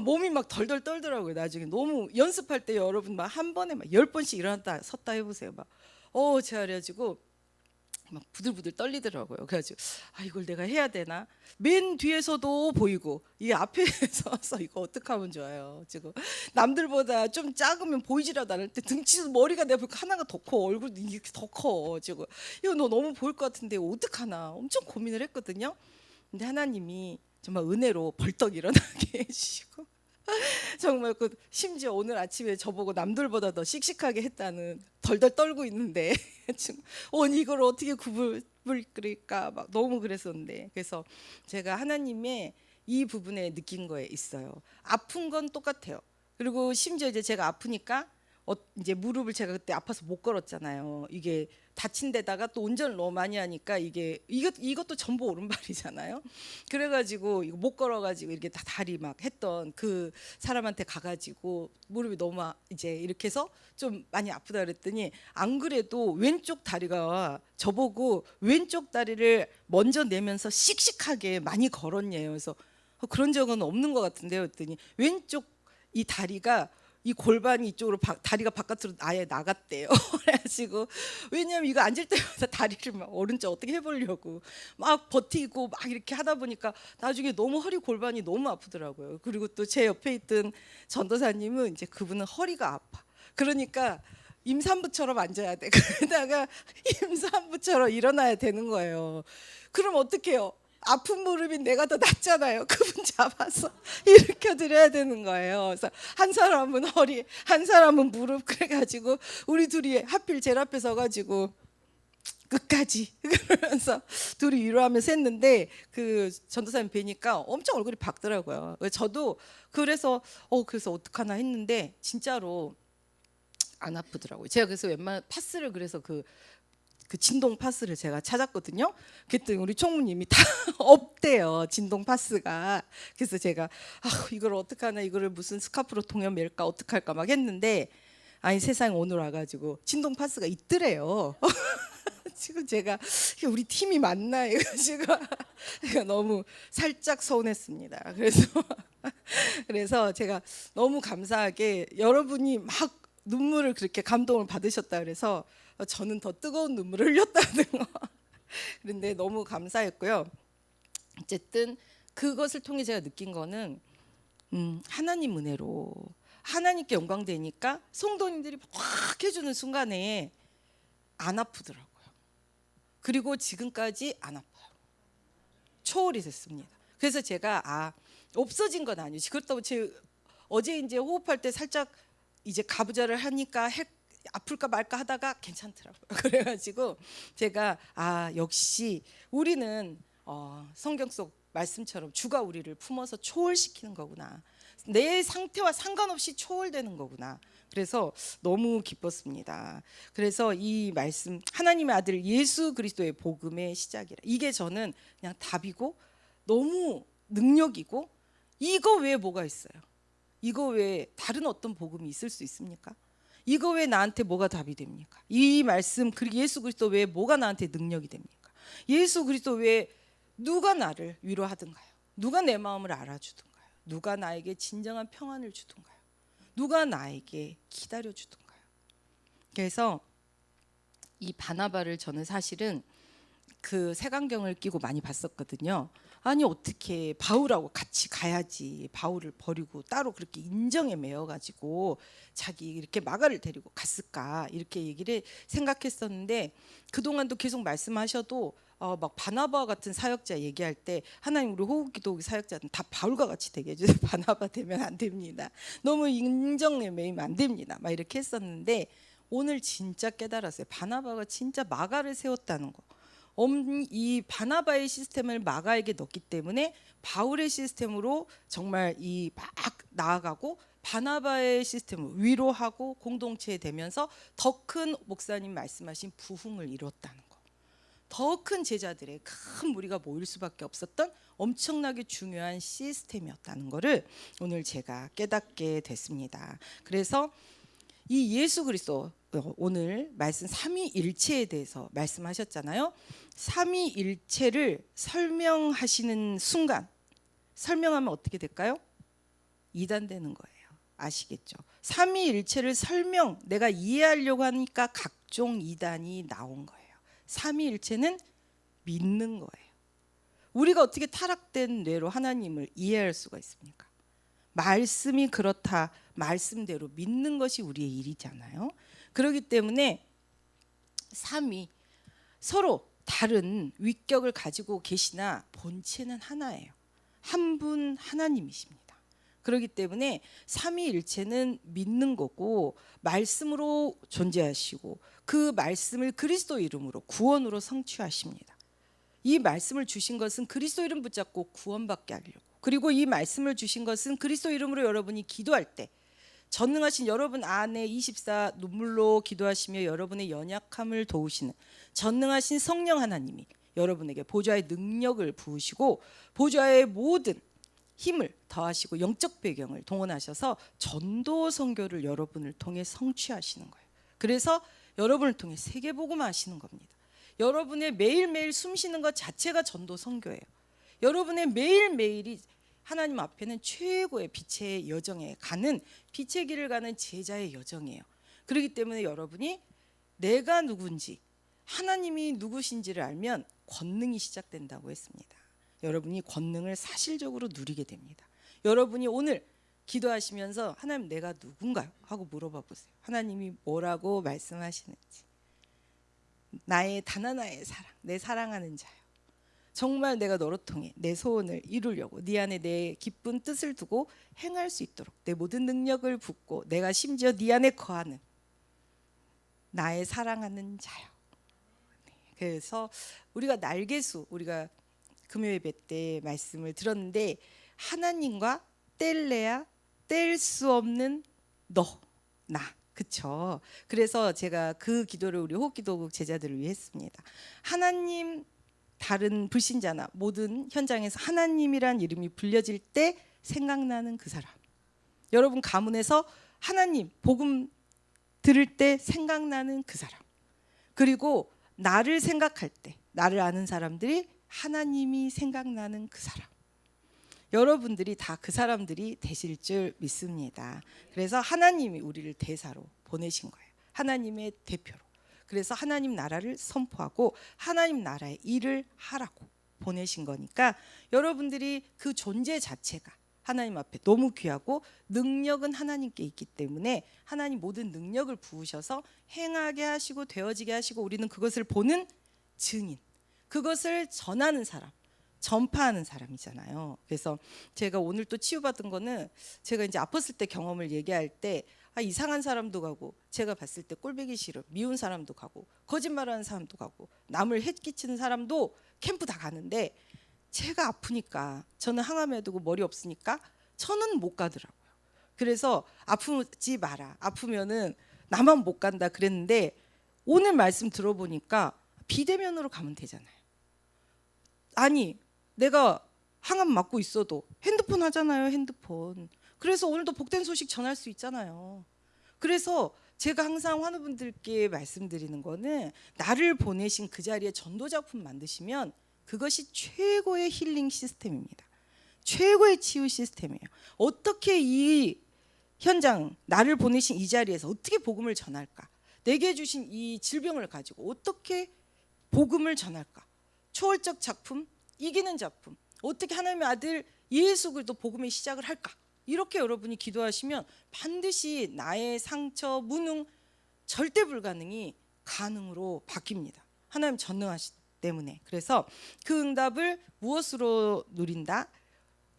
몸이 막 덜덜 떨더라고요. 나중에 너무 연습할 때 여러분 막 한 번에 막 10번씩 일어났다 섰다 해보세요. 제가 그래가지고 막 부들부들 떨리더라고요. 그래가지고 이걸 내가 해야 되나? 맨 뒤에서도 보이고 이 앞에 서서 이거 어떻게 하면 좋아요? 지금 남들보다 좀 작으면 보이지라도 않을 때 등치도 머리가 내가 보니까 하나가 더 커, 얼굴도 이렇게 더 커. 지금 이거 너 너무 보일 것 같은데 어떡하나 엄청 고민을 했거든요. 근데 하나님이 정말 은혜로 벌떡 일어나게 해주시고 정말 그 심지어 오늘 아침에 저보고 남들보다 더 씩씩하게 했다는 덜덜 떨고 있는데 지금 이걸 어떻게 끓일까 막 너무 그랬었는데, 그래서 제가 하나님의 이 부분에 느낀 거에 있어요. 아픈 건 똑같아요. 그리고 심지어 이제 제가 아프니까 이제 무릎을 제가 그때 아파서 못 걸었잖아요. 이게 다친 데다가 또 운전을 너무 많이 하니까 이것도 전부 오른발이잖아요. 그래가지고 이거 못 걸어가지고 이렇게 다 다리 막 했던 그 사람한테 가가지고 무릎이 너무 이제 이렇게 해서 좀 많이 아프다 그랬더니 안 그래도 왼쪽 다리가 저보고 왼쪽 다리를 먼저 내면서 씩씩하게 많이 걸었네요. 그래서 그런 적은 없는 것 같은데요. 그랬더니 왼쪽 이 다리가 이 골반이 이쪽으로 다리가 바깥으로 아예 나갔대요. 그래가지고 왜냐면 이거 앉을 때마다 다리를 막 오른쪽 어떻게 해보려고 막 버티고 막 이렇게 하다 보니까 나중에 너무 허리 골반이 너무 아프더라고요. 그리고 또 제 옆에 있던 전도사님은 이제 그분은 허리가 아파. 그러니까 임산부처럼 앉아야 돼. 그러다가 임산부처럼 일어나야 되는 거예요. 그럼 어떡해요? 아픈 무릎이 내가 더 낫잖아요. 그분 잡아서 일으켜 드려야 되는 거예요. 그래서 한 사람은 허리, 한 사람은 무릎, 그래가지고 우리 둘이 하필 제일 앞에 서가지고 끝까지 그러면서 둘이 위로하면서 했는데 그 전도사님 뵈니까 엄청 얼굴이 밝더라고요. 저도 그래서 어떡하나 했는데 진짜로 안 아프더라고요. 제가 그래서 웬만한 파스를 그래서 그 진동 파스를 제가 찾았거든요. 그랬더니 우리 총무님이 다 없대요, 진동 파스가. 그래서 제가 이걸 어떡하나, 이거를 무슨 스카프로 동여 맬까 어떡할까 막 했는데 아니 세상에 오늘 와가지고 진동 파스가 있더래요. 지금 제가 우리 팀이 맞나 이거 지금 제가 너무 살짝 서운했습니다. 그래서 제가 너무 감사하게 여러분이 막 눈물을 그렇게 감동을 받으셨다 그래서 저는 더 뜨거운 눈물을 흘렸다는 거. 그런데 너무 감사했고요. 어쨌든 그것을 통해 제가 느낀 거는 하나님 은혜로 하나님께 영광 되니까 성도님들이 확 해주는 순간에 안 아프더라고요. 그리고 지금까지 안 아파요. 초월이 됐습니다. 그래서 제가 없어진 건 아니지. 그렇다고 어제 이제 호흡할 때 살짝 이제 가부좌를 하니까 아플까 말까 하다가 괜찮더라고요. 그래가지고 제가 역시 우리는 성경 속 말씀처럼 주가 우리를 품어서 초월시키는 거구나. 내 상태와 상관없이 초월되는 거구나. 그래서 너무 기뻤습니다. 그래서 이 말씀 하나님의 아들 예수 그리스도의 복음의 시작이라. 이게 저는 그냥 답이고 너무 능력이고 이거 외에 뭐가 있어요? 이거 외에 다른 어떤 복음이 있을 수 있습니까? 이거 외에 나한테 뭐가 답이 됩니까? 이 말씀 그리고 예수 그리스도 외에 뭐가 나한테 능력이 됩니까? 예수 그리스도 외에 누가 나를 위로하든가요? 누가 내 마음을 알아주든가요? 누가 나에게 진정한 평안을 주든가요? 누가 나에게 기다려주든가요? 그래서 이 바나바를 저는 사실은 그 색안경을 끼고 많이 봤었거든요. 아니 어떻게 바울하고 같이 가야지, 바울을 버리고 따로 그렇게 인정에 매여가지고 자기 이렇게 마가를 데리고 갔을까, 이렇게 얘기를 생각했었는데 그동안도 계속 말씀하셔도 막 바나바 같은 사역자 얘기할 때 하나님 우리 호흡기도 사역자는 다 바울과 같이 되게 해주세요. 바나바 되면 안 됩니다. 너무 인정에 매이면 안 됩니다. 막 이렇게 했었는데 오늘 진짜 깨달았어요. 바나바가 진짜 마가를 세웠다는 거. 이 바나바의 시스템을 마가에게 넣기 때문에 바울의 시스템으로 정말 막 나아가고 바나바의 시스템을 위로하고 공동체에 되면서 더 큰 목사님 말씀하신 부흥을 이뤘다는 거. 더 큰 제자들의 큰 무리가 모일 수밖에 없었던 엄청나게 중요한 시스템이었다는 것을 오늘 제가 깨닫게 됐습니다. 그래서 이 예수 그리스도 오늘 말씀 삼위일체에 대해서 말씀하셨잖아요. 삼위일체를 설명하시는 순간 설명하면 어떻게 될까요? 이단되는 거예요. 아시겠죠? 삼위일체를 내가 이해하려고 하니까 각종 이단이 나온 거예요. 삼위일체는 믿는 거예요. 우리가 어떻게 타락된 뇌로 하나님을 이해할 수가 있습니까? 말씀이 그렇다, 말씀대로 믿는 것이 우리의 일이잖아요. 그렇기 때문에 삼위 서로 다른 위격을 가지고 계시나 본체는 하나예요. 한 분 하나님이십니다. 그렇기 때문에 삼위일체는 믿는 거고 말씀으로 존재하시고 그 말씀을 그리스도 이름으로 구원으로 성취하십니다. 이 말씀을 주신 것은 그리스도 이름 붙잡고 구원받게 하려고, 그리고 이 말씀을 주신 것은 그리스도 이름으로 여러분이 기도할 때 전능하신 여러분 안에 24 눈물로 기도하시며 여러분의 연약함을 도우시는 전능하신 성령 하나님이 여러분에게 보좌의 능력을 부으시고 보좌의 모든 힘을 더하시고 영적 배경을 동원하셔서 전도 선교를 여러분을 통해 성취하시는 거예요. 그래서 여러분을 통해 세계복음 하시는 겁니다. 여러분의 매일매일 숨쉬는 것 자체가 전도 선교예요. 여러분의 매일매일이 하나님 앞에는 최고의 빛의 여정에 가는, 빛의 길을 가는 제자의 여정이에요. 그렇기 때문에 여러분이 내가 누군지, 하나님이 누구신지를 알면 권능이 시작된다고 했습니다. 여러분이 권능을 사실적으로 누리게 됩니다. 여러분이 오늘 기도하시면서 하나님 내가 누군가요? 하고 물어봐 보세요. 하나님이 뭐라고 말씀하시는지. 나의 단 하나의 사랑, 내 사랑하는 자요. 정말 내가 너로 통해 내 소원을 이루려고 네 안에 내 기쁜 뜻을 두고 행할 수 있도록 내 모든 능력을 붓고 내가 심지어 네 안에 거하는 나의 사랑하는 자요. 그래서 우리가 날개수, 우리가 금요 예배 때 말씀을 들었는데 하나님과 뗄래야 뗄 수 없는 너, 나. 그쵸? 그래서 제가 그 기도를 우리 호흡기도국 제자들을 위해 했습니다. 하나님, 다른 불신자나 모든 현장에서 하나님이란 이름이 불려질 때 생각나는 그 사람. 여러분 가문에서 하나님 복음 들을 때 생각나는 그 사람. 그리고 나를 생각할 때 나를 아는 사람들이 하나님이 생각나는 그 사람. 여러분들이 다 그 사람들이 되실 줄 믿습니다. 그래서 하나님이 우리를 대사로 보내신 거예요. 하나님의 대표로. 그래서 하나님 나라를 선포하고 하나님 나라의 일을 하라고 보내신 거니까 여러분들이 그 존재 자체가 하나님 앞에 너무 귀하고 능력은 하나님께 있기 때문에 하나님 모든 능력을 부으셔서 행하게 하시고 되어지게 하시고 우리는 그것을 보는 증인, 그것을 전하는 사람, 전파하는 사람이잖아요. 그래서 제가 오늘 또 치유받은 거는 제가 이제 아팠을 때 경험을 얘기할 때 이상한 사람도 가고 제가 봤을 때 꼴보기 싫어 미운 사람도 가고 거짓말하는 사람도 가고 남을 해끼치는 사람도 캠프 다 가는데 제가 아프니까 저는 항암해 두고 머리 없으니까 저는 못 가더라고요. 그래서 아프지 마라, 아프면은 나만 못 간다 그랬는데 오늘 말씀 들어보니까 비대면으로 가면 되잖아요. 아니 내가 항암 맞고 있어도 핸드폰 하잖아요. 핸드폰. 그래서 오늘도 복된 소식 전할 수 있잖아요. 그래서 제가 항상 환우분들께 말씀드리는 거는 나를 보내신 그 자리에 전도작품 만드시면 그것이 최고의 힐링 시스템입니다. 최고의 치유 시스템이에요. 어떻게 이 현장, 나를 보내신 이 자리에서 어떻게 복음을 전할까? 내게 주신 이 질병을 가지고 어떻게 복음을 전할까? 초월적 작품, 이기는 작품, 어떻게 하나님의 아들 예수 그리스도 복음의 시작을 할까? 이렇게 여러분이 기도하시면 반드시 나의 상처, 무능, 절대 불가능이 가능으로 바뀝니다. 하나님 전능하시기 때문에. 그래서 그 응답을 무엇으로 누린다?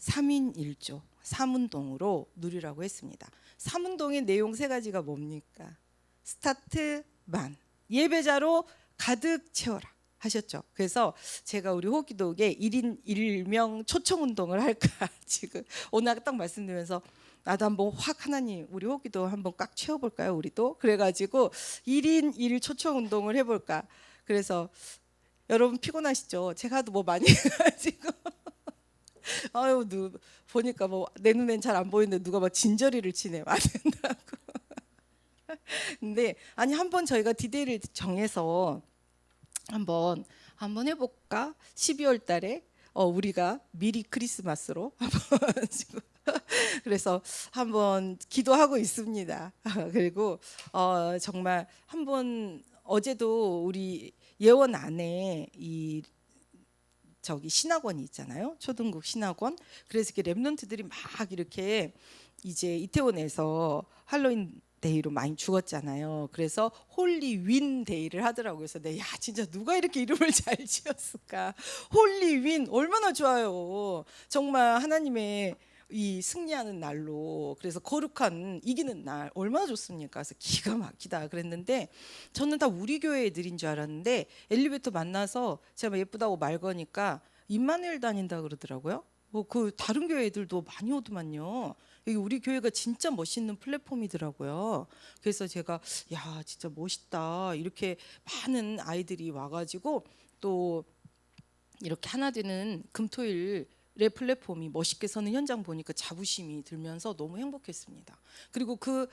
3인 1조, 삼운동으로 누리라고 했습니다. 삼운동의 내용 세 가지가 뭡니까? 스타트, 만, 예배자로 가득 채워라 하셨죠. 그래서 제가 우리 호기독에 1인 1명 초청 운동을 할까 지금 오늘 딱 말씀드리면서 나도 한번 확 하나님 우리 호기도 한번 꽉 채워볼까요? 우리도 그래가지고 1인 1 초청 운동을 해볼까. 그래서 여러분 피곤하시죠? 제가도 뭐 많이 해가지고 아유 보니까 뭐 내 눈엔 잘 안 보이는데 누가 막 진저리를 치네 맞는다고. 근데 아니 한번 저희가 디데이를 정해서 한번 해볼까? 12월 달에 우리가 미리 크리스마스로 한번 지금 그래서 한번 기도하고 있습니다. 그리고 정말 한번 어제도 우리 예원 안에 이 저기 신학원이 있잖아요. 초등국 신학원. 그래서 이렇게 랩런트들이 막 이렇게 이제 이태원에서 할로윈 데이로 많이 죽었잖아요. 그래서 홀리 윈 데이를 하더라고요. 그래서 야 진짜 누가 이렇게 이름을 잘 지었을까. 홀리 윈 얼마나 좋아요. 정말 하나님의 이 승리하는 날로, 그래서 거룩한 이기는 날 얼마나 좋습니까. 그래서 기가 막히다 그랬는데 저는 다 우리 교회 애들인 줄 알았는데 엘리베이터 만나서 제가 예쁘다고 말 거니까 임마누엘 다닌다 그러더라고요. 그 다른 교회 애들도 많이 오더만요. 여기 우리 교회가 진짜 멋있는 플랫폼이더라고요. 그래서 제가 야 진짜 멋있다, 이렇게 많은 아이들이 와가지고 또 이렇게 하나 되는 금토일의 플랫폼이 멋있게 서는 현장 보니까 자부심이 들면서 너무 행복했습니다. 그리고 그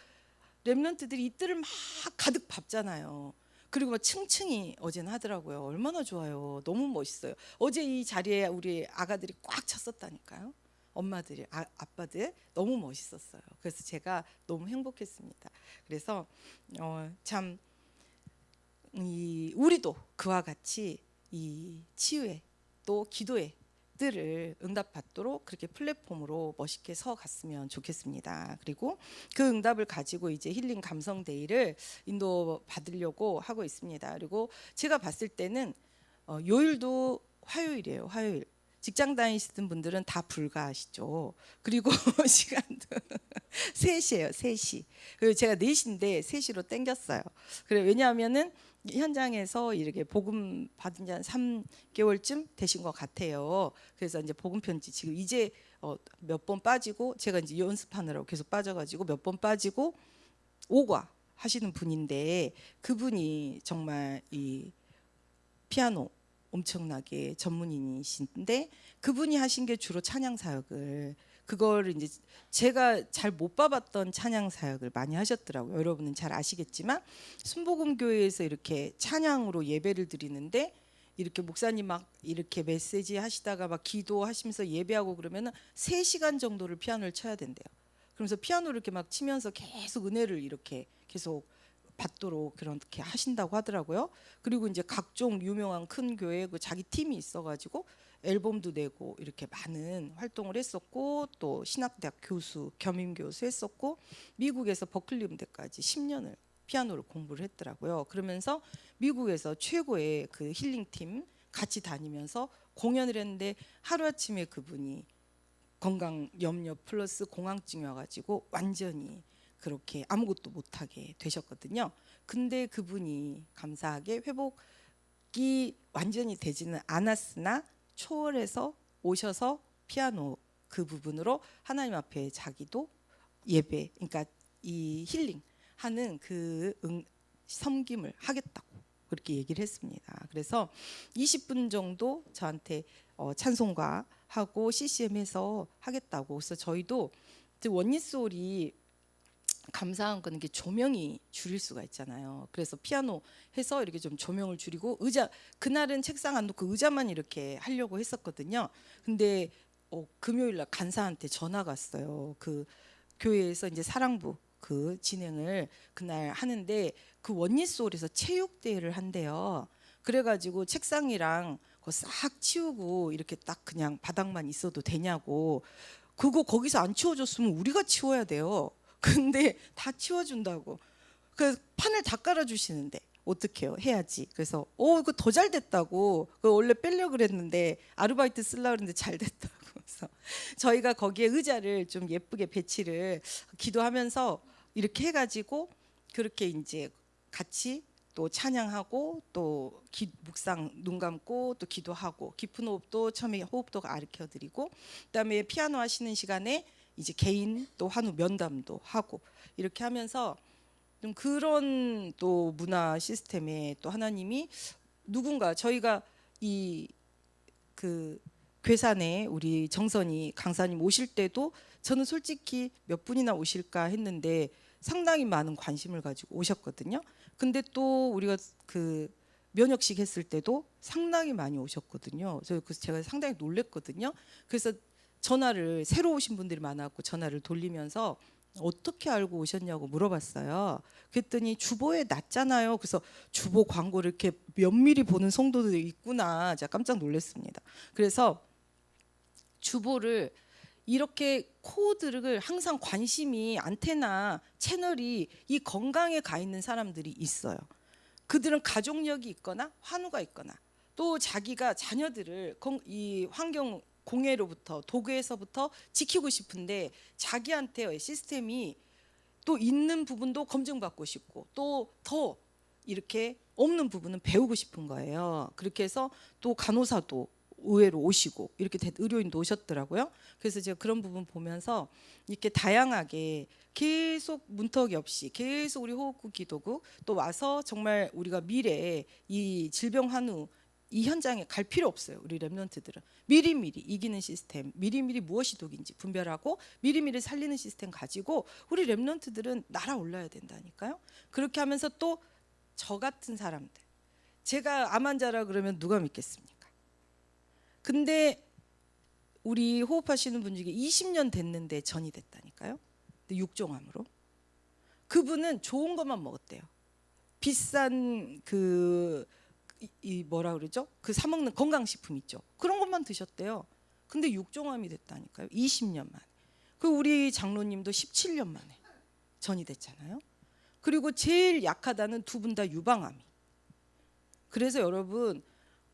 랩런트들이 이틀을 막 가득 밟잖아요. 그리고 막 층층이 어제는 하더라고요. 얼마나 좋아요. 너무 멋있어요. 어제 이 자리에 우리 아가들이 꽉 찼었다니까요. 엄마들이, 아빠들 너무 멋있었어요. 그래서 제가 너무 행복했습니다. 그래서 참 우리도 그와 같이 이 치유의 또 기도의 들을 응답받도록 그렇게 플랫폼으로 멋있게 서 갔으면 좋겠습니다. 그리고 그 응답을 가지고 이제 힐링 감성 데이를 인도 받으려고 하고 있습니다. 그리고 제가 봤을 때는 요일도 화요일이에요. 화요일. 직장 다니시던 분들은 다 불가하시죠. 그리고 시간도 3시예요. 3시. 그리고 제가 4시인데 3시로 땡겼어요. 그래 왜냐하면은 현장에서 이렇게 복음 받은 지 한 3개월쯤 되신 것 같아요. 그래서 이제 복음 편지 지금 이제 몇 번 빠지고, 제가 이제 연습하느라고 계속 빠져가지고 몇 번 빠지고 오과 하시는 분인데, 그분이 정말 이 피아노 엄청나게 전문인이신데 그분이 하신 게 주로 찬양 사역을, 그걸 이제 제가 잘 못 봐봤던 찬양 사역을 많이 하셨더라고요. 여러분은 잘 아시겠지만 순복음교회에서 이렇게 찬양으로 예배를 드리는데 이렇게 목사님 막 이렇게 메시지 하시다가 막 기도하시면서 예배하고 그러면은 3시간 정도를 피아노를 쳐야 된대요. 그러면서 피아노를 이렇게 막 치면서 계속 은혜를 이렇게 계속 받도록 그렇게 하신다고 하더라고요. 그리고 이제 각종 유명한 큰 교회 그 자기 팀이 있어가지고 앨범도 내고 이렇게 많은 활동을 했었고, 또 신학대학 교수, 겸임 교수 했었고, 미국에서 버클리 음대까지 10년을 피아노를 공부를 했더라고요. 그러면서 미국에서 최고의 그 힐링팀 같이 다니면서 공연을 했는데 하루아침에 그분이 건강 염려 플러스 공황증이 와가지고 완전히 그렇게 아무것도 못하게 되셨거든요. 근데 그분이 감사하게 회복이 완전히 되지는 않았으나 초월해서 오셔서 피아노 그 부분으로 하나님 앞에 자기도 예배, 그러니까 이 힐링 하는 그 섬김을 하겠다고 그렇게 얘기를 했습니다. 그래서 20분 정도 저한테 찬송가 하고 CCM해서 하겠다고. 그래서 저희도 원리스홀이 감사한 거는 게 조명이 줄일 수가 있잖아요. 그래서 피아노 해서 이렇게 좀 조명을 줄이고, 의자 그날은 책상 안 놓고 의자만 이렇게 하려고 했었거든요. 근데 금요일 날 간사한테 전화가 왔어요. 그 교회에서 이제 사랑부 그 진행을 그날 하는데 그 원리스홀에서 체육대회를 한대요. 그래가지고 책상이랑 그거 싹 치우고 이렇게 딱 그냥 바닥만 있어도 되냐고. 그거 거기서 안 치워줬으면 우리가 치워야 돼요. 근데 다 치워준다고. 그 판을 다 깔아주시는데 어떡해요? 해야지. 그래서 이거 더 잘 됐다고. 그 원래 빼려고 그랬는데 아르바이트 쓰려고 그랬는데 잘 됐다고. 그래서 저희가 거기에 의자를 좀 예쁘게 배치를 기도하면서 이렇게 해가지고 그렇게 이제 같이 또 찬양하고 또 묵상 눈 감고 또 기도하고, 깊은 호흡도 처음에 호흡도 가르쳐드리고, 그다음에 피아노 하시는 시간에 이제 개인 또 한우 면담도 하고 이렇게 하면서 좀 그런 또 문화 시스템에 또 하나님이 누군가, 저희가 이 그 괴산에 우리 정선이 강사님 오실 때도 저는 솔직히 몇 분이나 오실까 했는데 상당히 많은 관심을 가지고 오셨거든요. 근데 또 우리가 그 면역식 했을 때도 상당히 많이 오셨거든요. 그래서 제가 상당히 놀랬거든요. 그래서 전화를 새로 오신 분들이 많았고 전화를 돌리면서 어떻게 알고 오셨냐고 물어봤어요. 그랬더니 주보에 났잖아요. 그래서 주보 광고를 이렇게 면밀히 보는 성도들이 있구나. 제가 깜짝 놀랐습니다. 그래서 주보를 이렇게 코드를 항상 관심이 안테나 채널이 이 건강에 가 있는 사람들이 있어요. 그들은 가족력이 있거나 환우가 있거나 또 자기가 자녀들을 이 환경 공해로부터 도구에서부터 지키고 싶은데 자기한테 시스템이 또 있는 부분도 검증받고 싶고 또 더 이렇게 없는 부분은 배우고 싶은 거예요. 그렇게 해서 또 간호사도 의외로 오시고 이렇게 의료인도 오셨더라고요. 그래서 제가 그런 부분 보면서 이렇게 다양하게 계속 문턱이 없이 계속 우리 호흡국 기도국 또 와서 정말 우리가 미래에 이 질병 환우 이 현장에 갈 필요 없어요. 우리 랩런트들은 미리미리 이기는 시스템, 미리미리 무엇이 독인지 분별하고 미리미리 살리는 시스템 가지고 우리 랩런트들은 날아올라야 된다니까요. 그렇게 하면서 또 저 같은 사람들, 제가 암 환자라 그러면 누가 믿겠습니까? 근데 우리 호흡하시는 분 중에 20년 됐는데 전이 됐다니까요. 근데 육종암으로. 그분은 좋은 것만 먹었대요. 비싼 이 뭐라 그러죠? 그 사 먹는 건강식품 있죠. 그런 것만 드셨대요. 근데 육종암이 됐다니까요. 20년 만에. 그 우리 장로님도 17년 만에 전이 됐잖아요. 그리고 제일 약하다는 두 분 다 유방암이. 그래서 여러분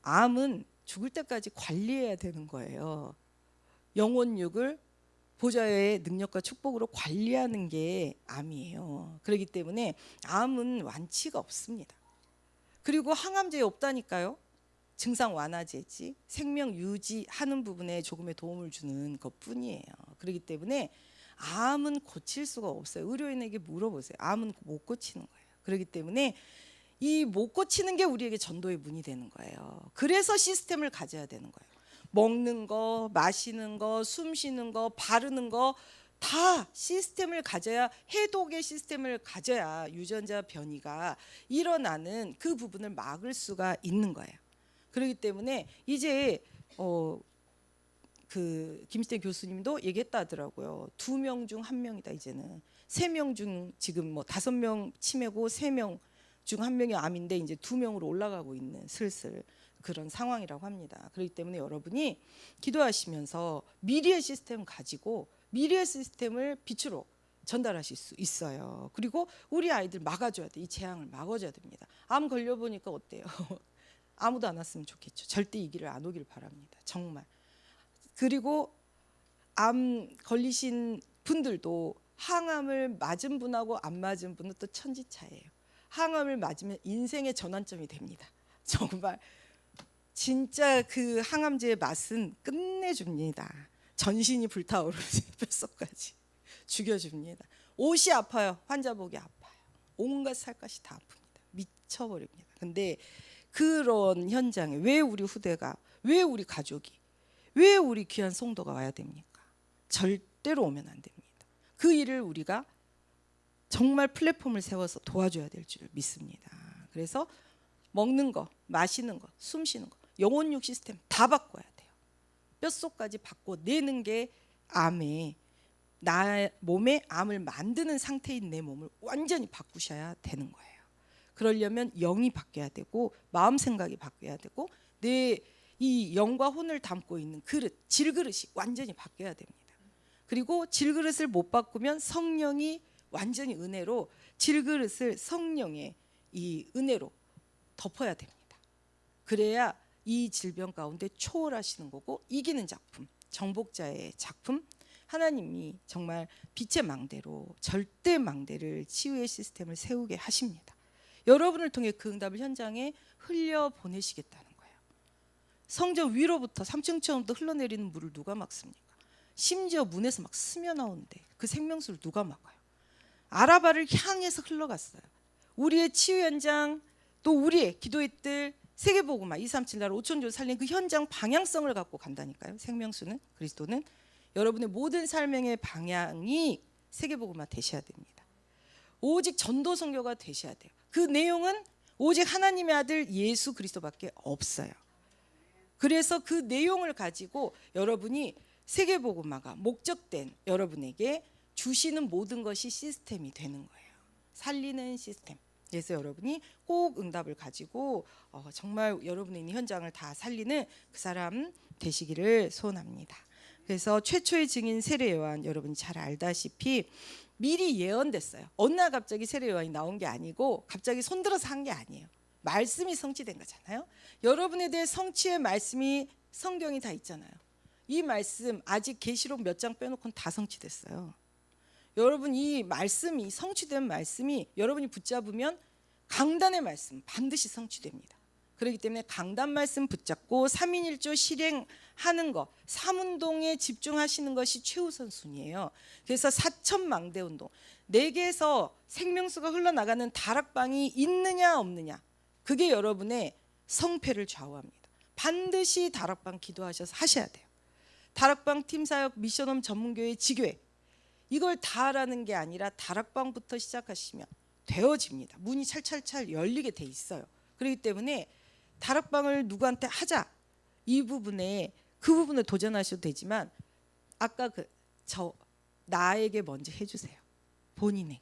암은 죽을 때까지 관리해야 되는 거예요. 영혼육을 보좌의 능력과 축복으로 관리하는 게 암이에요. 그렇기 때문에 암은 완치가 없습니다. 그리고 항암제 없다니까요. 증상 완화제지 생명 유지하는 부분에 조금의 도움을 주는 것뿐이에요. 그렇기 때문에 암은 고칠 수가 없어요. 의료인에게 물어보세요. 암은 못 고치는 거예요. 그렇기 때문에 이 못 고치는 게 우리에게 전도의 문이 되는 거예요. 그래서 시스템을 가져야 되는 거예요. 먹는 거, 마시는 거, 숨 쉬는 거, 바르는 거 다 시스템을 가져야, 해독의 시스템을 가져야 유전자 변이가 일어나는 그 부분을 막을 수가 있는 거예요. 그렇기 때문에 이제 그 김시태 교수님도 얘기했다 하더라고요. 2명 중 1명이다 이제는. 3명 중 지금 뭐 5명 치매고 3명 중 1명이 암인데 이제 2명으로 올라가고 있는 슬슬 그런 상황이라고 합니다. 그렇기 때문에 여러분이 기도하시면서 미래의 시스템 가지고 미래의 시스템을 빛으로 전달하실 수 있어요. 그리고 우리 아이들 막아줘야 돼. 이 재앙을 막아줘야 됩니다. 암 걸려보니까 어때요? 아무도 안 왔으면 좋겠죠. 절대 이 길을 안 오길 바랍니다. 정말. 그리고 암 걸리신 분들도 항암을 맞은 분하고 안 맞은 분은 또 천지차이예요. 항암을 맞으면 인생의 전환점이 됩니다. 정말 진짜 그 항암제의 맛은 끝내줍니다. 전신이 불타오르지 뼛속까지 죽여줍니다. 옷이 아파요. 환자복이 아파요. 온갖 살갗이 다 아픕니다. 미쳐버립니다. 근데 그런 현장에 왜 우리 후대가, 왜 우리 가족이, 왜 우리 귀한 성도가 와야 됩니까? 절대로 오면 안 됩니다. 그 일을 우리가 정말 플랫폼을 세워서 도와줘야 될 줄 믿습니다. 그래서 먹는 거, 마시는 거, 숨 쉬는 거, 영혼육 시스템 다 바꿔야 돼요. 뼛속까지 바꿔내는 게 암에, 나 몸에 암을 만드는 상태인 내 몸을 완전히 바꾸셔야 되는 거예요. 그러려면 영이 바뀌어야 되고 마음 생각이 바뀌어야 되고 내 이 영과 혼을 담고 있는 그릇, 질그릇이 완전히 바뀌어야 됩니다. 그리고 질그릇을 못 바꾸면 성령이 완전히 은혜로 질그릇을 성령의 이 은혜로 덮어야 됩니다. 그래야 이 질병 가운데 초월하시는 거고 이기는 작품, 정복자의 작품, 하나님이 정말 빛의 망대로 절대 망대를 치유의 시스템을 세우게 하십니다. 여러분을 통해 그 응답을 현장에 흘려 보내시겠다는 거예요. 성전 위로부터 3층 처음부터 흘러내리는 물을 누가 막습니까? 심지어 문에서 막 스며 나오는데 그 생명수를 누가 막아요? 아라바를 향해서 흘러갔어요. 우리의 치유 현장, 또 우리의 기도의 뜰, 세계복음화 237 나라 5천조 살린 그 현장 방향성을 갖고 간다니까요. 생명수는, 그리스도는 여러분의 모든 삶의 방향이 세계복음화 되셔야 됩니다. 오직 전도 선교가 되셔야 돼요. 그 내용은 오직 하나님의 아들 예수 그리스도밖에 없어요. 그래서 그 내용을 가지고 여러분이 세계복음화가 목적된 여러분에게 주시는 모든 것이 시스템이 되는 거예요. 살리는 시스템. 그래서 여러분이 꼭 응답을 가지고 정말 여러분의 있는 현장을 다 살리는 그 사람 되시기를 소원합니다. 그래서 최초의 증인 세례 요한, 여러분이 잘 알다시피 미리 예언됐어요. 어느 날 갑자기 세례 요한이 나온 게 아니고 갑자기 손들어서 한 게 아니에요. 말씀이 성취된 거잖아요. 여러분에 대해 성취의 말씀이 성경이 다 있잖아요. 이 말씀 아직 계시록 몇 장 빼놓고는 다 성취됐어요. 여러분, 이 말씀이 성취된 말씀이 여러분이 붙잡으면 강단의 말씀 반드시 성취됩니다. 그렇기 때문에 강단 말씀 붙잡고 3인 1조 실행하는 것, 삼운동에 집중하시는 것이 최우선 순위예요. 그래서 사천망대 운동, 내게서 생명수가 흘러나가는 다락방이 있느냐 없느냐, 그게 여러분의 성패를 좌우합니다. 반드시 다락방 기도하셔서 하셔야 돼요. 다락방 팀사역 미션홈 전문교회 지교회, 이걸 다 하라는 게 아니라 다락방부터 시작하시면 되어집니다. 문이 찰찰찰 열리게 돼 있어요. 그렇기 때문에 다락방을 누구한테 하자, 이 부분에 그 부분에 도전하셔도 되지만 아까 나에게 먼저 해주세요. 본인에게.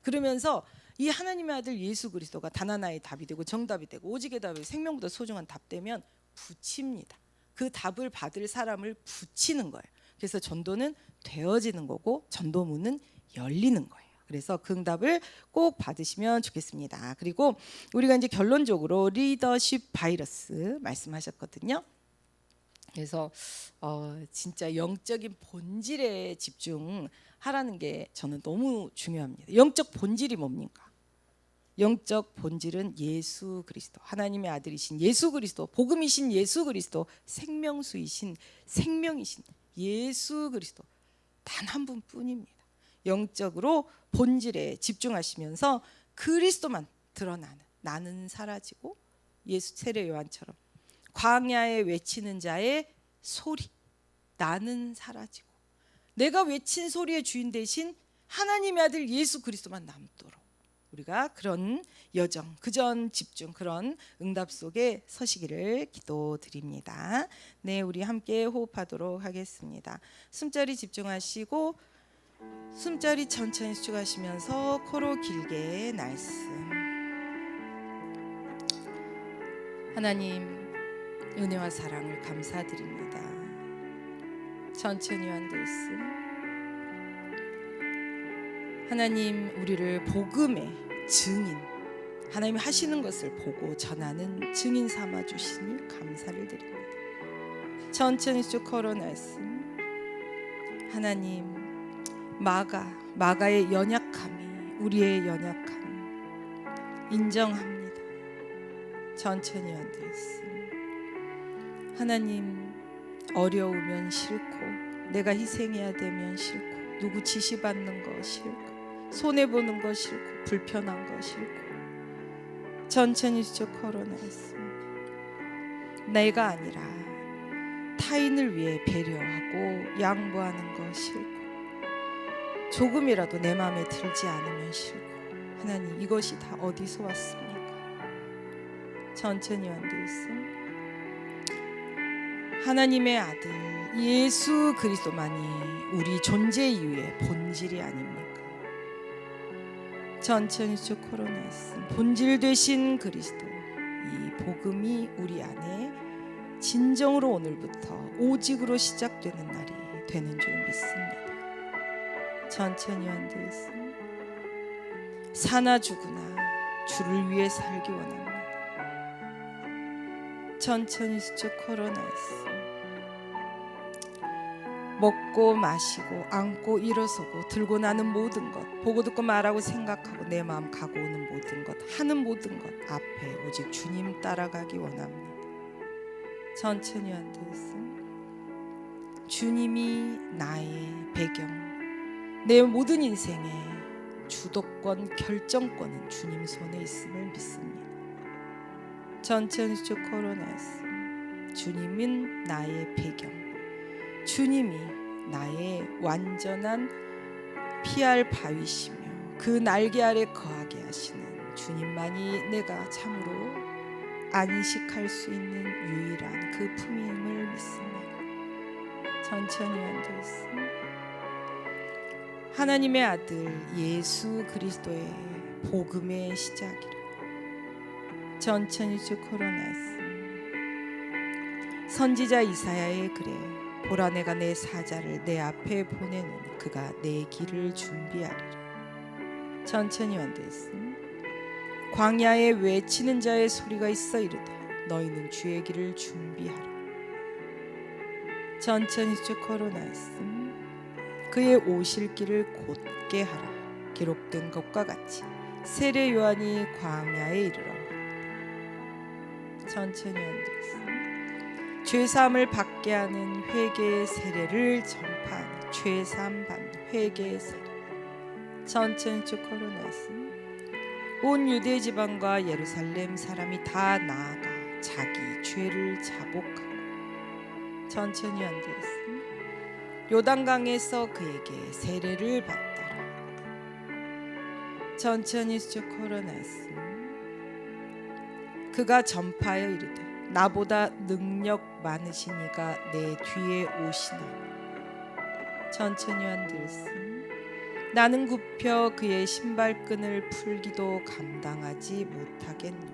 그러면서 이 하나님의 아들 예수 그리스도가 단 하나의 답이 되고 정답이 되고 오직의 답이 생명보다 소중한 답 되면 붙입니다. 그 답을 받을 사람을 붙이는 거예요. 그래서 전도는 되어지는 거고 전도문은 열리는 거예요. 그래서 그 응답을 꼭 받으시면 좋겠습니다. 그리고 우리가 이제 결론적으로 리더십 바이러스 말씀하셨거든요. 그래서 진짜 영적인 본질에 집중하라는 게 저는 너무 중요합니다. 영적 본질이 뭡니까? 영적 본질은 예수 그리스도, 하나님의 아들이신 예수 그리스도, 복음이신 예수 그리스도, 생명수이신 생명이신 예수 그리스도, 단 한 분뿐입니다. 영적으로 본질에 집중하시면서 그리스도만 드러나는, 나는 사라지고 예수 세례 요한처럼 광야에 외치는 자의 소리, 나는 사라지고 내가 외친 소리의 주인 대신 하나님의 아들 예수 그리스도만 남도록 우리가 그런 여정, 그전 집중, 그런 응답 속에 서시기를 기도드립니다. 네, 우리 함께 호흡하도록 하겠습니다. 숨자리 집중하시고 숨자리 천천히 수축하시면서 코로 길게 날씀. 하나님, 은혜와 사랑을 감사드립니다. 천천히 한들씀. 하나님, 우리를 복음의 증인, 하나님이 하시는 것을 보고 전하는 증인 삼아 주시니 감사를 드립니다. 천천히 쭉 걸어 말씀. 하나님, 마가의 연약함이 우리의 연약함 인정합니다. 천천히 한들씀. 하나님, 어려우면 싫고 내가 희생해야 되면 싫고 누구 지시받는 거 싫고 손해보는 거 싫고 불편한 거 싫고 천천히 쭉 걸어냈습니다. 내가 아니라 타인을 위해 배려하고 양보하는 거 싫고 조금이라도 내 마음에 들지 않으면 싫고 하나님, 이것이 다 어디서 왔습니까? 천천히 앉아있음. 하나님의 아들 예수 그리스도만이 우리 존재 이유의 본질이 아닙니까? 천천히 쭉 걸어냈음. 본질 되신 그리스도, 이 복음이 우리 안에 진정으로 오늘부터 오직으로 시작되는 날이 되는 줄 믿습니다. 천천히 앉아있음. 사나 죽으나 주를 위해 살기 원합니다. 천천히 쭉 걸어냈음. 먹고 마시고 앉고 일어서고 들고 나는 모든 것, 보고 듣고 말하고 생각하고 내 마음 가고 오는 모든 것, 하는 모든 것 앞에 오직 주님 따라가기 원합니다. 천천히 앉아있음. 주님이 나의 배경, 내 모든 인생의 주도권, 결정권은 주님 손에 있음을 믿습니다. 천천히 쭉 걸어냈음. 주님은 나의 배경, 주님이 나의 완전한 피할 바위시며 그 날개 아래 거하게 하시는 주님만이 내가 참으로 안식할 수 있는 유일한 그 품임을 믿습니다. 천천히 앉아있음. 하나님의 아들 예수 그리스도의 복음의 시작이라. 전천일주 코로나스. 선지자 이사야의 글에 보라 내가 내 사자를 내 앞에 보내노니 그가 내 길을 준비하리라. 천천히 완도했음. 광야에 외치는 자의 소리가 있어 이르되 너희는 주의 길을 준비하라. 전천일주 코로나였음. 그의 오실 길을 곧게 하라. 기록된 것과 같이 세례 요한이 광야에 이르러 천천히 완도했음. 죄사함을 받게 하는 회개의 세례를 전파하는 죄사함 받는 회개의 세례. 천천일주 코로나였음. 온 유대 지방과 예루살렘 사람이 다 나아가 자기 죄를 자복하고 천천히 완도했음. 요단강에서 그에게 세례를 받더라. 천천일주 코로나였음. 그가 전파하여 이르되 나보다 능력 많으신 이가 내 뒤에 오시나. 천천히 완도했음. 나는 굽혀 그의 신발끈을 풀기도 감당하지 못하겠노라.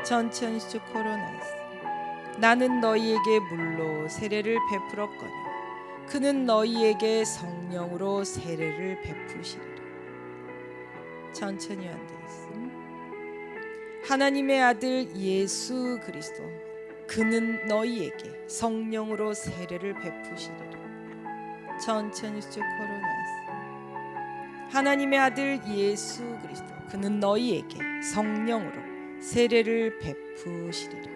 전천일주 코로나였음. 나는 너희에게 물로 세례를 베풀었거니와 그는 너희에게 성령으로 세례를 베푸시리라. 천천히 완도했음. 하나님의 아들 예수 그리스도 그는 너희에게 성령으로 세례를 베푸시리라. 천천일주 코로나였음. 하나님의 아들 예수 그리스도 그는 너희에게 성령으로 세례를 베푸시리라.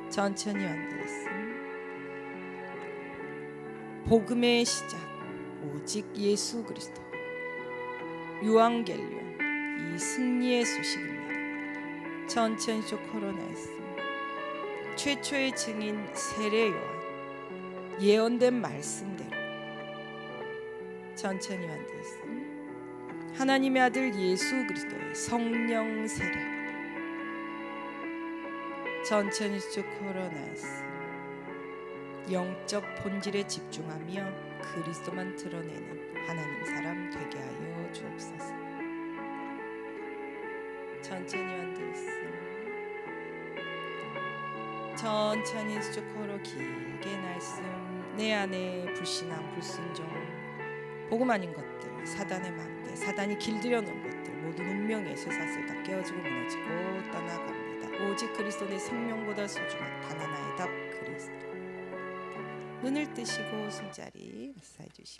천천히 완도했음. 복음의 시작 오직 예수 그리스도. 유앙겔리온 이 승리의 소식입니다. 천천일주 코로나였음. 최초의 증인 세례 요한 예언된 말씀대로 천천히 완도했음. 하나님의 아들 예수 그리스도의 성령 세례. 천천일주 코로나였음. 영적 본질에 집중하며 그리스도만 드러내는 하나님 사람 되게 하여 주옵소서. 천천히 완도했음. 천천일주 코로 길게 날씀. 내 안에 불신앙, 불순종, 복음 아닌 것들, 사단의 망대, 사단이 길들여 놓은 것들 모든 운명의 쇠사슬 다 깨어지고 무너지고 떠나갑니다. 오직 그리스도 내 생명보다 소중한 단 하나의 답 그리스도. 눈을 뜨시고 술자리 마사해 주십시오.